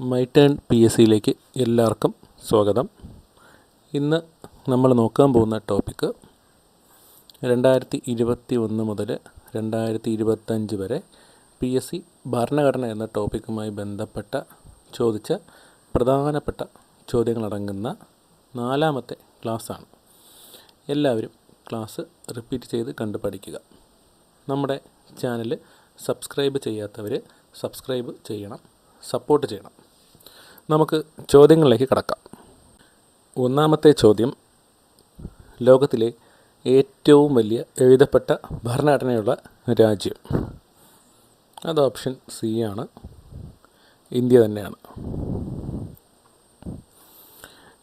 My turn P S സിയിലേക്ക് എല്ലാവർക്കും സ്വാഗതം. ഇന്ന് നമ്മൾ നോക്കാൻ പോകുന്ന ടോപ്പിക്ക് 2021 മുതൽ 2025 വരെ പി എസ് സി ഭരണഘടന എന്ന ടോപ്പിക്കുമായി ബന്ധപ്പെട്ട ചോദിച്ച പ്രധാനപ്പെട്ട ചോദ്യങ്ങളടങ്ങുന്ന 4ാമത്തെ ക്ലാസ്സാണ്. എല്ലാവരും ക്ലാസ് റിപ്പീറ്റ് ചെയ്ത് കണ്ടു പഠിക്കുക. നമ്മുടെ ചാനൽ സബ്സ്ക്രൈബ് ചെയ്യാത്തവർ സബ്സ്ക്രൈബ് ചെയ്യണം, സപ്പോർട്ട് ചെയ്യണം. നമുക്ക് ചോദ്യങ്ങളിലേക്ക് കടക്കാം. 1ാമത്തെ ചോദ്യം, ലോകത്തിലെ ഏറ്റവും വലിയ എഴുതപ്പെട്ട ഭരണഘടനയുള്ള രാജ്യം? അത് ഓപ്ഷൻ സി ആണ്, ഇന്ത്യ തന്നെയാണ്.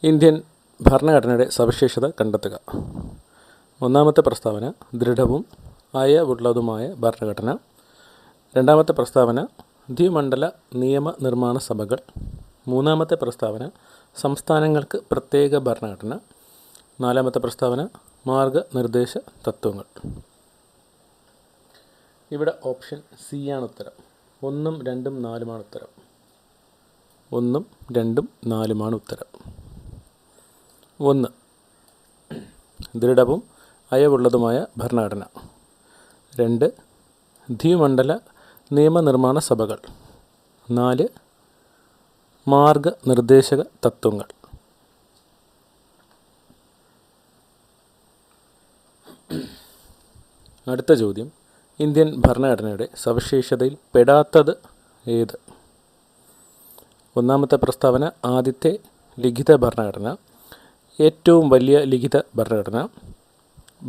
ഇന്ത്യൻ ഭരണഘടനയുടെ സവിശേഷത കണ്ടെത്തുക. 1ാമത്തെ പ്രസ്താവന ദൃഢവും അയവുള്ളതുമായ ഭരണഘടന. 2ാമത്തെ പ്രസ്താവന ദ്വിമണ്ഡല നിയമനിർമ്മാണ സഭകൾ. 3ാമത്തെ പ്രസ്താവന സംസ്ഥാനങ്ങൾക്ക് പ്രത്യേക ഭരണഘടന. 4ാമത്തെ പ്രസ്താവന മാർഗനിർദ്ദേശ തത്വങ്ങൾ. ഇവിടെ ഓപ്ഷൻ സി ആണ് ഉത്തരം. 1, 2, 4 ഉത്തരം. 1, 2, 4 ഉത്തരം. 1 ദൃഢവും അയവുള്ളതുമായ ഭരണഘടന. 2 ദ്വിമണ്ഡല നിയമനിർമ്മാണ സഭകൾ. 4 മാർഗനിർദ്ദേശക തത്വങ്ങൾ. അടുത്ത ചോദ്യം, ഇന്ത്യൻ ഭരണഘടനയുടെ സവിശേഷതയിൽ പെടാത്തത് ഏത്? 1ാമത്തെ പ്രസ്താവന ആദ്യത്തെ ലിഖിത ഭരണഘടന, ഏറ്റവും വലിയ ലിഖിത ഭരണഘടന.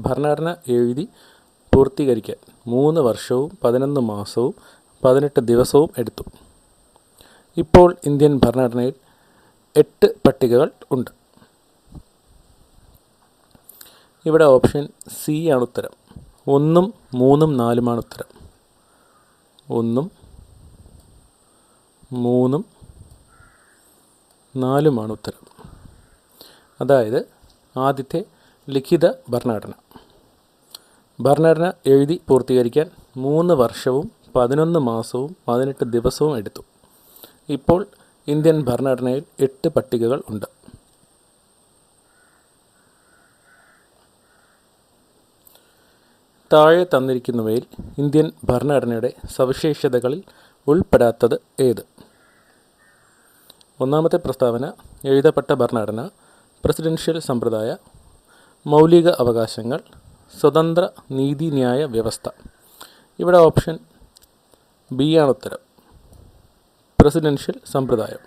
ഭരണഘടന എഴുതി പൂർത്തീകരിക്കാൻ 3 വർഷവും 11 മാസവും 18 ദിവസവും എടുത്തു. ഇപ്പോൾ ഇന്ത്യൻ ഭരണഘടനയിൽ 8 പട്ടികകൾ ഉണ്ട്. ഇവിടെ ഓപ്ഷൻ സി ആണ് ഉത്തരം. 1, 3, 4 ഉത്തരം. 1, 3, 4 ഉത്തരം. അതായത് ആദ്യത്തെ ലിഖിത ഭരണഘടന. ഭരണഘടന എഴുതി പൂർത്തീകരിക്കാൻ 3 വർഷവും 11 മാസവും 18 ദിവസവും എടുത്തു. ഇപ്പോൾ ഇന്ത്യൻ ഭരണഘടനയിൽ 8 പട്ടികകൾ ഉണ്ട്. താഴെ തന്നിരിക്കുന്നവയിൽ ഇന്ത്യൻ ഭരണഘടനയുടെ സവിശേഷതകളിൽ ഉൾപ്പെടാത്തത് ഏത്? 1ാമത്തെ പ്രസ്താവന എഴുതപ്പെട്ട ഭരണഘടന, പ്രസിഡൻഷ്യൽ സമ്പ്രദായ, മൗലിക അവകാശങ്ങൾ, സ്വതന്ത്ര നീതിന്യായ വ്യവസ്ഥ. ഇവിടെ ഓപ്ഷൻ ബി ആണ് ഉത്തരം. പ്രസിഡൻഷ്യൽ സമ്പ്രദായം.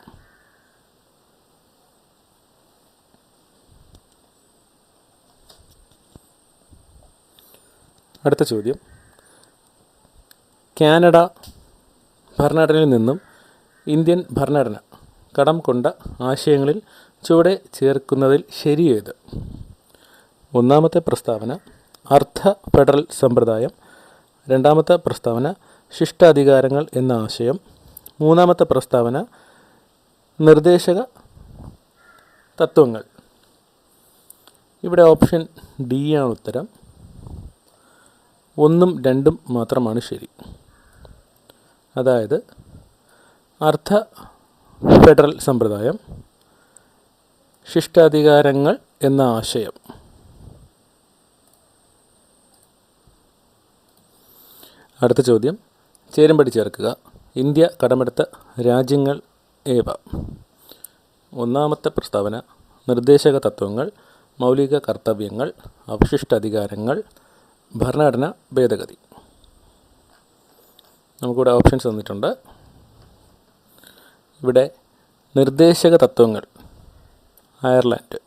അടുത്ത ചോദ്യം, കാനഡ ഭരണഘടനയിൽ നിന്നും ഇന്ത്യൻ ഭരണഘടന കടം കൊണ്ട ആശയങ്ങളിൽ ചുവടെ ചേർക്കുന്നതിൽ ശരിയേത്? 1ാമത്തെ പ്രസ്താവന അർദ്ധ ഫെഡറൽ സമ്പ്രദായം. 2ാമത്തെ പ്രസ്താവന ശിഷ്ടാധികാരങ്ങൾ എന്ന ആശയം. 3ാമത്തെ പ്രസ്താവന നിർദ്ദേശക തത്വങ്ങൾ. ഇവിടെ ഓപ്ഷൻ ഡി ആണ് ഉത്തരം. 1, 2 മാത്രമാണ് ശരി. അതായത് അർദ്ധ ഫെഡറൽ സമ്പ്രദായം, ശിഷ്ടാധികാരങ്ങൾ എന്ന ആശയം. അടുത്ത ചോദ്യം, ചേരുംപടി ചേർക്കുക. ഇന്ത്യ കടമെടുത്ത രാജ്യങ്ങൾ ഏവ? 1ാമത്തെ പ്രസ്താവന നിർദ്ദേശക തത്വങ്ങൾ, മൗലിക കർത്തവ്യങ്ങൾ, അവശിഷ്ടാധികാരങ്ങൾ, ഭരണഘടന ഭേദഗതി. നമുക്കിവിടെ ഓപ്ഷൻസ് തന്നിട്ടുണ്ട്. ഇവിടെ നിർദ്ദേശക തത്വങ്ങൾ അയർലാൻഡ്,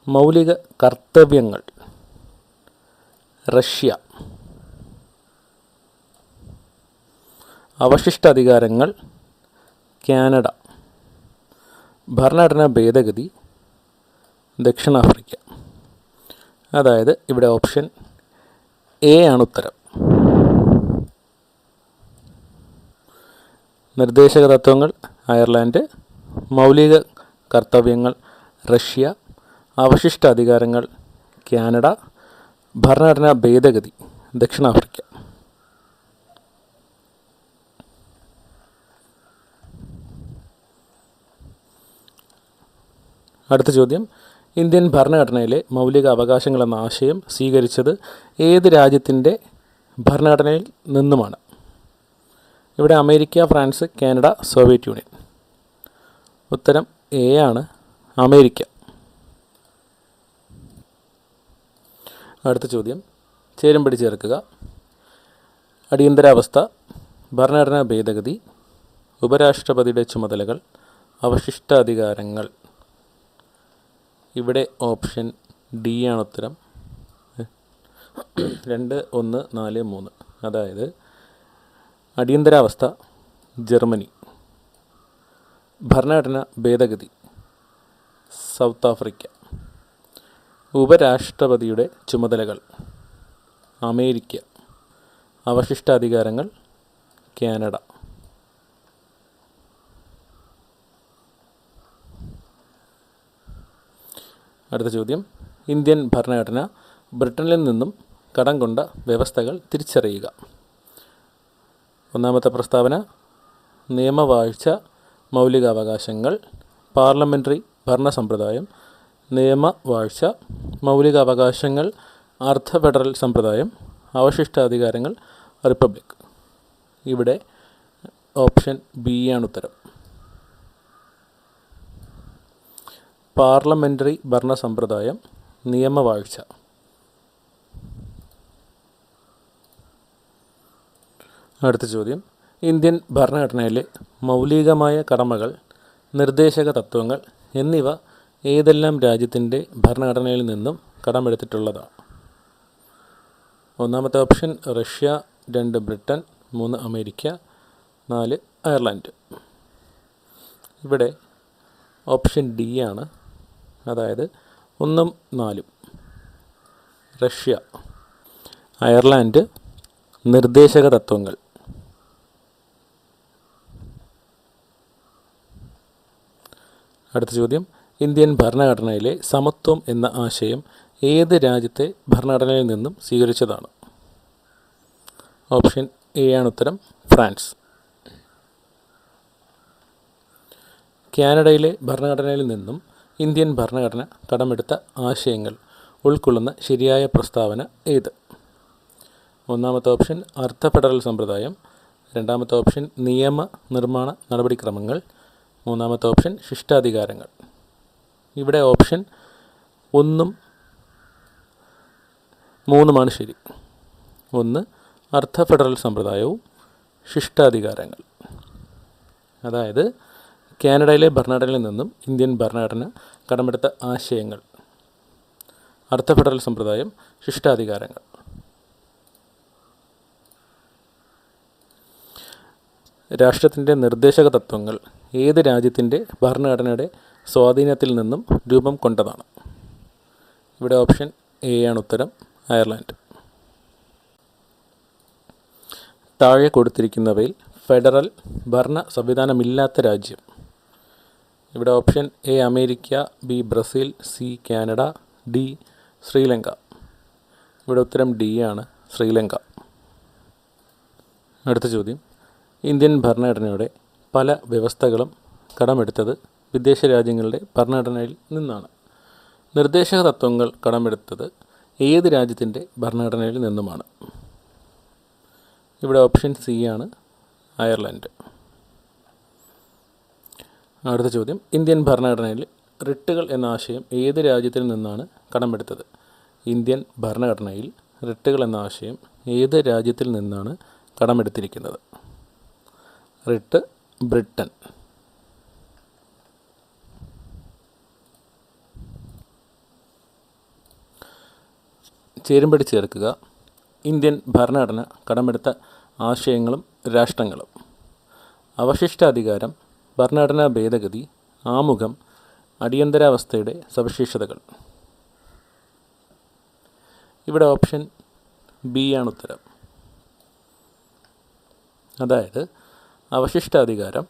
മൗലിക കർത്തവ്യങ്ങൾ റഷ്യ, അവശിഷ്ടാധികാരങ്ങൾ കാനഡ, ഭരണഘടനാ ഭേദഗതി ദക്ഷിണാഫ്രിക്ക. അതായത് ഇവിടെ ഓപ്ഷൻ എ ആണ് ഉത്തരം. നിർദ്ദേശക തത്വങ്ങൾ അയർലാൻഡ്, മൗലിക കർത്തവ്യങ്ങൾ റഷ്യ, അവശിഷ്ടാധികാരങ്ങൾ കാനഡ, ഭരണഘടനാ ഭേദഗതി ദക്ഷിണാഫ്രിക്ക. അടുത്ത ചോദ്യം, ഇന്ത്യൻ ഭരണഘടനയിലെ മൗലിക അവകാശങ്ങൾ എന്ന ആശയം സ്വീകരിച്ചത് ഏത് രാജ്യത്തിൻ്റെ ഭരണഘടനയിൽ നിന്നുമാണ്? ഇവിടെ America, France, Canada, Soviet union. ഉത്തരം എ ആണ്, അമേരിക്ക. അടുത്ത ചോദ്യം, ചേരുംപടി ചേർക്കുക. അടിയന്തരാവസ്ഥ, ഭരണഘടനാ ഭേദഗതി, ഉപരാഷ്ട്രപതിയുടെ ചുമതലകൾ, അവശിഷ്ടാധികാരങ്ങൾ. ഇവിടെ ഓപ്ഷൻ ഡി ആണ് ഉത്തരം. 2, 1, 4, 3. അതായത് അടിയന്തരാവസ്ഥ ജർമ്മനി, ഭരണഘടന ഭേദഗതി സൗത്ത് ആഫ്രിക്ക, ഉപരാഷ്ട്രപതിയുടെ ചുമതലകൾ അമേരിക്ക, അവശിഷ്ടാധികാരങ്ങൾ കാനഡ. അടുത്ത ചോദ്യം, ഇന്ത്യൻ ഭരണഘടന ബ്രിട്ടനിൽ നിന്നും കടം കൊണ്ട വ്യവസ്ഥകൾ തിരിച്ചറിയുക. ഒന്നാമത്തെ പ്രസ്താവന, നിയമവാഴ്ച, മൗലികാവകാശങ്ങൾ, പാർലമെൻ്ററി ഭരണ സമ്പ്രദായം, നിയമവാഴ്ച, മൗലികാവകാശങ്ങൾ, അർദ്ധ ഫെഡറൽ സമ്പ്രദായം, അവശിഷ്ടാധികാരങ്ങൾ, റിപ്പബ്ലിക്. ഇവിടെ ഓപ്ഷൻ ബി ആണ് ഉത്തരം. പാർലമെൻ്ററി ഭരണ സമ്പ്രദായം, നിയമവാഴ്ച. അടുത്ത ചോദ്യം, ഇന്ത്യൻ ഭരണഘടനയിലെ മൗലികമായ കടമകൾ, നിർദ്ദേശക തത്വങ്ങൾ എന്നിവ ഏതെല്ലാം രാജ്യത്തിൻ്റെ ഭരണഘടനയിൽ നിന്നും കടമെടുത്തിട്ടുള്ളതാണ്? ഒന്നാമത്തെ option Russia, 2 Britain, 3 America, 4 Ireland. ഇവിടെ ഓപ്ഷൻ ഡി ആണ്, അതായത് 1ഉം 4ഉം. റഷ്യ, അയർലൻഡ്, നിർദ്ദേശക തത്വങ്ങൾ. അടുത്ത ചോദ്യം, ഇന്ത്യൻ ഭരണഘടനയിലെ സമത്വം എന്ന ആശയം ഏത് രാജ്യത്തെ ഭരണഘടനയിൽ നിന്നും സ്വീകരിച്ചതാണ്? ഓപ്ഷൻ എ ആണ് ഉത്തരം, ഫ്രാൻസ്. കാനഡയിലെ ഭരണഘടനയിൽ നിന്നും ഇന്ത്യൻ ഭരണഘടന കടമെടുത്ത ആശയങ്ങൾ ഉൾക്കൊള്ളുന്ന ശരിയായ പ്രസ്താവന ഏത്? ഒന്നാമത്തെ ഓപ്ഷൻ അർദ്ധ ഫെഡറൽ സമ്പ്രദായം, രണ്ടാമത്തെ ഓപ്ഷൻ നിയമ നിർമ്മാണ നടപടിക്രമങ്ങൾ, മൂന്നാമത്തെ ഓപ്ഷൻ ശിഷ്ടാധികാരങ്ങൾ. ഇവിടെ ഓപ്ഷൻ 1ഉം 3ഉമാണ് ശരി. 1 അർദ്ധ ഫെഡറൽ സമ്പ്രദായവും ശിഷ്ടാധികാരങ്ങൾ. അതായത് കാനഡയിലെ ഭരണഘടനയിൽ നിന്നും ഇന്ത്യൻ ഭരണഘടന കടമെടുത്ത ആശയങ്ങൾ, അർദ്ധ ഫെഡറൽ സമ്പ്രദായം, ശിഷ്ടാധികാരങ്ങൾ. രാഷ്ട്രത്തിൻ്റെ നിർദ്ദേശക തത്വങ്ങൾ ഏത് രാജ്യത്തിൻ്റെ ഭരണഘടനയുടെ സ്വാധീനത്തിൽ നിന്നും രൂപം കൊണ്ടതാണ്? ഇവിടെ ഓപ്ഷൻ എ ആണ് ഉത്തരം, അയർലൻഡ്. താഴെ കൊടുത്തിരിക്കുന്നവയിൽ ഫെഡറൽ ഭരണ സംവിധാനമില്ലാത്ത രാജ്യം? ഇവിടെ option A America, B Brazil, C Canada, D Sri Lanka. ഇവിടെ ഉത്തരം ഡി ആണ്, ശ്രീലങ്ക. അടുത്ത ചോദ്യം, ഇന്ത്യൻ ഭരണഘടനയുടെ പല വ്യവസ്ഥകളും കടമെടുത്തത് വിദേശ രാജ്യങ്ങളുടെ ഭരണഘടനയിൽ നിന്നാണ്. നിർദ്ദേശക തത്വങ്ങൾ കടമെടുത്തത് ഏത് രാജ്യത്തിൻ്റെ ഭരണഘടനയിൽ നിന്നുമാണ്? ഇവിടെ ഓപ്ഷൻ സി ആണ്, അയർലൻഡ്. അടുത്ത ചോദ്യം, ഇന്ത്യൻ ഭരണഘടനയിൽ റിട്ടുകൾ എന്ന ആശയം ഏത് രാജ്യത്തിൽ നിന്നാണ് കടമെടുത്തത്? ഇന്ത്യൻ ഭരണഘടനയിൽ റിട്ടുകൾ എന്ന ആശയം ഏത് രാജ്യത്തിൽ നിന്നാണ് കടമെടുത്തിരിക്കുന്നത്? Writ Britain. ചേരുംപടി ചേർക്കുക. ഇന്ത്യൻ ഭരണഘടന കടമെടുത്ത ആശയങ്ങളും രാഷ്ട്രങ്ങളും. അവശിഷ്ടാധികാരം, ഭരണഘടനാ ഭേദഗതി, ആമുഖം, അടിയന്തരാവസ്ഥയുടെ സവിശേഷതകൾ. ഇവിടെ ഓപ്ഷൻ ബി ആണ് ഉത്തരം. അതായത് അവശിഷ്ടാധികാരം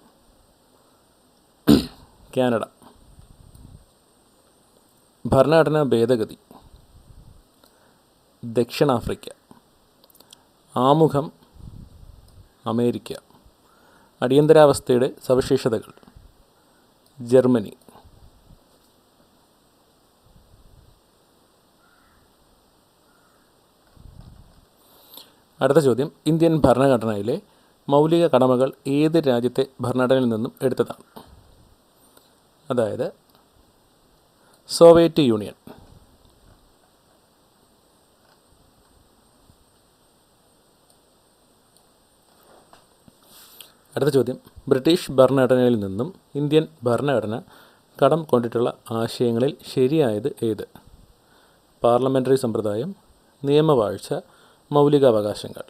കാനഡ, ഭരണഘടനാ ഭേദഗതി ദക്ഷിണാഫ്രിക്ക, ആമുഖം അമേരിക്ക, അടിയന്തരാവസ്ഥയുടെ സവിശേഷതകൾ ജർമ്മനി. അടുത്ത ചോദ്യം, ഇന്ത്യൻ ഭരണഘടനയിലെ മൗലിക കടമകൾ ഏത് രാജ്യത്തെ ഭരണഘടനയിൽ നിന്നും എടുത്തതാണ്? അതായത് സോവിയറ്റ് യൂണിയൻ. അടുത്ത ചോദ്യം, ബ്രിട്ടീഷ് ഭരണഘടനയിൽ നിന്നും ഇന്ത്യൻ ഭരണഘടന കടം കൊണ്ടിട്ടുള്ള ആശയങ്ങളിൽ ശരിയായത് ഏത്? പാർലമെൻ്ററി സമ്പ്രദായം, നിയമവാഴ്ച, മൗലികാവകാശങ്ങൾ.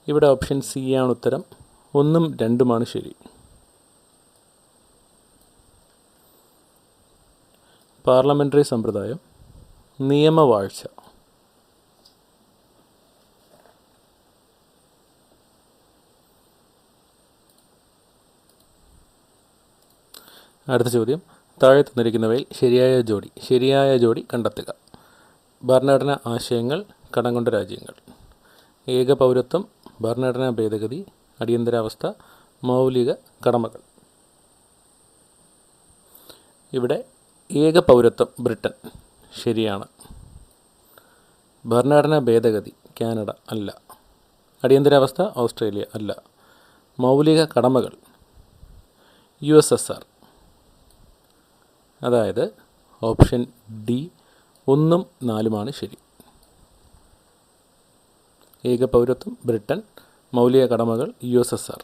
ഇവിടെ ഓപ്ഷൻ സി ആണ് ഉത്തരം. 1ഉം 2ഉമാണ് ശരി. പാർലമെൻ്ററി സമ്പ്രദായം, നിയമവാഴ്ച. അടുത്ത ചോദ്യം, താഴെ തന്നിരിക്കുന്നവയിൽ ശരിയായ ജോഡി കണ്ടെത്തുക. ഭരണഘടനാ ആശയങ്ങൾ, കടം കൊണ്ട രാജ്യങ്ങൾ. ഏക പൗരത്വം, ഭരണഘടനാ ഭേദഗതി, അടിയന്തരാവസ്ഥ, മൗലിക കടമകൾ. ഇവിടെ ഏക പൗരത്വം ബ്രിട്ടൻ ശരിയാണ്. ഭരണഘടനാ ഭേദഗതി കാനഡ അല്ല. അടിയന്തരാവസ്ഥ ഓസ്ട്രേലിയ അല്ല. മൗലിക കടമകൾ USSR, അതായത് ഓപ്ഷൻ ഡി 1ഉം 4ഉമാണ് ശരി. ഏക പൗരത്വം ബ്രിട്ടൻ, മൗലിക കടമകൾ USSR.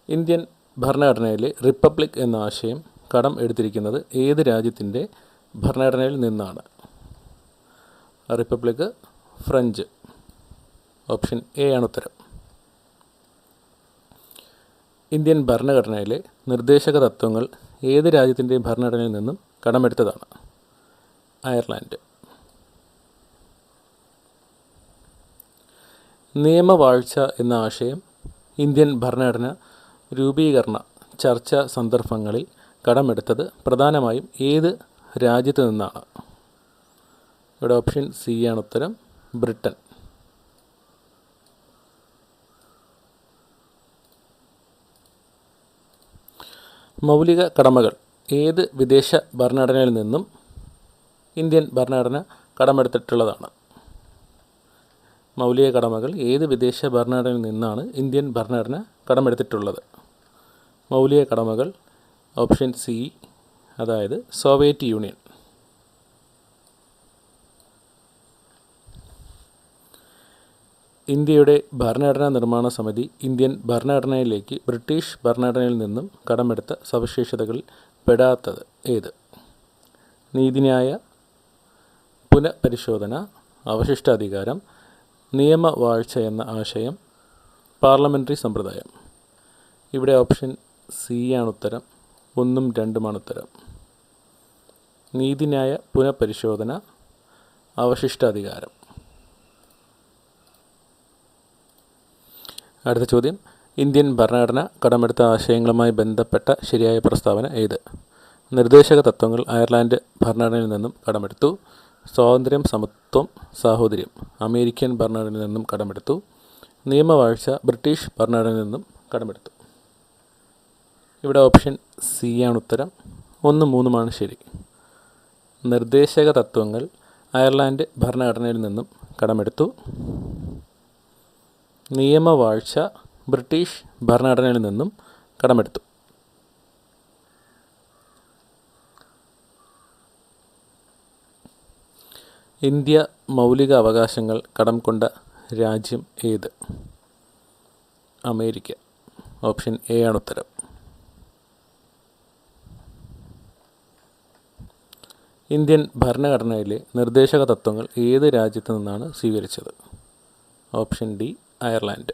ഇന്ത്യൻ ഭരണഘടനയിലെ റിപ്പബ്ലിക് എന്ന ആശയം കടം എടുത്തിരിക്കുന്നത് ഏത് രാജ്യത്തിൻ്റെ ഭരണഘടനയിൽ നിന്നാണ്? Republic French. ഓപ്ഷൻ എ ആണ് ഉത്തരം. ഇന്ത്യൻ ഭരണഘടനയിലെ നിർദ്ദേശക തത്വങ്ങൾ ഏത് രാജ്യത്തിൻ്റെ ഭരണഘടനയിൽ നിന്നും കടമെടുത്തതാണ്? അയർലാൻഡ്. നിയമവാഴ്ച എന്ന ആശയം ഇന്ത്യൻ ഭരണഘടന രൂപീകരണ ചർച്ചാ സന്ദർഭങ്ങളിൽ കടമെടുത്തത് പ്രധാനമായും ഏത് രാജ്യത്തു നിന്നാണ്? ഇവിടെ ഓപ്ഷൻ സി ആണ് ഉത്തരം, ബ്രിട്ടൻ. മൗലിക കടമകൾ ഏത് വിദേശ ഭരണഘടനയിൽ നിന്നും ഇന്ത്യൻ ഭരണഘടന കടമെടുത്തിട്ടുള്ളതാണ്? മൗലിക കടമകൾ ഏത് വിദേശ ഭരണഘടനയിൽ നിന്നാണ് ഇന്ത്യൻ ഭരണഘടന കടമെടുത്തിട്ടുള്ളത്? മൗലിക കടമകൾ ഓപ്ഷൻ സി, അതായത് സോവിയറ്റ് യൂണിയൻ. ഇന്ത്യയുടെ ഭരണഘടനാ നിർമ്മാണ സമിതി ഇന്ത്യൻ ഭരണഘടനയിലേക്ക് ബ്രിട്ടീഷ് ഭരണഘടനയിൽ നിന്നും കടമെടുത്ത സവിശേഷതകളിൽ പെടാത്തത് ഏത്? നീതിന്യായ പുനഃപരിശോധന, അവശിഷ്ടാധികാരം, നിയമവാഴ്ച എന്ന ആശയം, പാർലമെൻ്ററി സമ്പ്രദായം. ഇവിടെ ഓപ്ഷൻ സി ആണ് ഉത്തരം. 1ഉം 2ഉമാണ് ഉത്തരം. നീതിന്യായ പുനഃപരിശോധന, അവശിഷ്ടാധികാരം. അടുത്ത ചോദ്യം, ഇന്ത്യൻ ഭരണഘടന കടമെടുത്ത ആശയങ്ങളുമായി ബന്ധപ്പെട്ട ശരിയായ പ്രസ്താവന ഏത്? നിർദ്ദേശക തത്വങ്ങൾ അയർലാൻഡ് ഭരണഘടനയിൽ നിന്നും കടമെടുത്തു. സ്വാതന്ത്ര്യം, സമത്വം, സാഹോദര്യം അമേരിക്കൻ ഭരണഘടനയിൽ നിന്നും കടമെടുത്തു. നിയമവാഴ്ച ബ്രിട്ടീഷ് ഭരണഘടനയിൽ നിന്നും കടമെടുത്തു. ഇവിടെ ഓപ്ഷൻ സി ആണ് ഉത്തരം. 1ഉം 3ഉമാണ് ശരി. നിർദ്ദേശക തത്വങ്ങൾ അയർലാൻഡ് ഭരണഘടനയിൽ നിന്നും കടമെടുത്തു. നിയമവാഴ്ച ബ്രിട്ടീഷ് ഭരണഘടനയിൽ നിന്നും കടമെടുത്തു. ഇന്ത്യ മൗലിക അവകാശങ്ങൾ കടം കൊണ്ട രാജ്യം ഏത്? അമേരിക്ക. ഓപ്ഷൻ എ ആണ് ഉത്തരം. ഇന്ത്യൻ ഭരണഘടനയിലെ നിർദ്ദേശക തത്വങ്ങൾ ഏത് രാജ്യത്തു നിന്നാണ് സ്വീകരിച്ചത്? Option D, Ireland.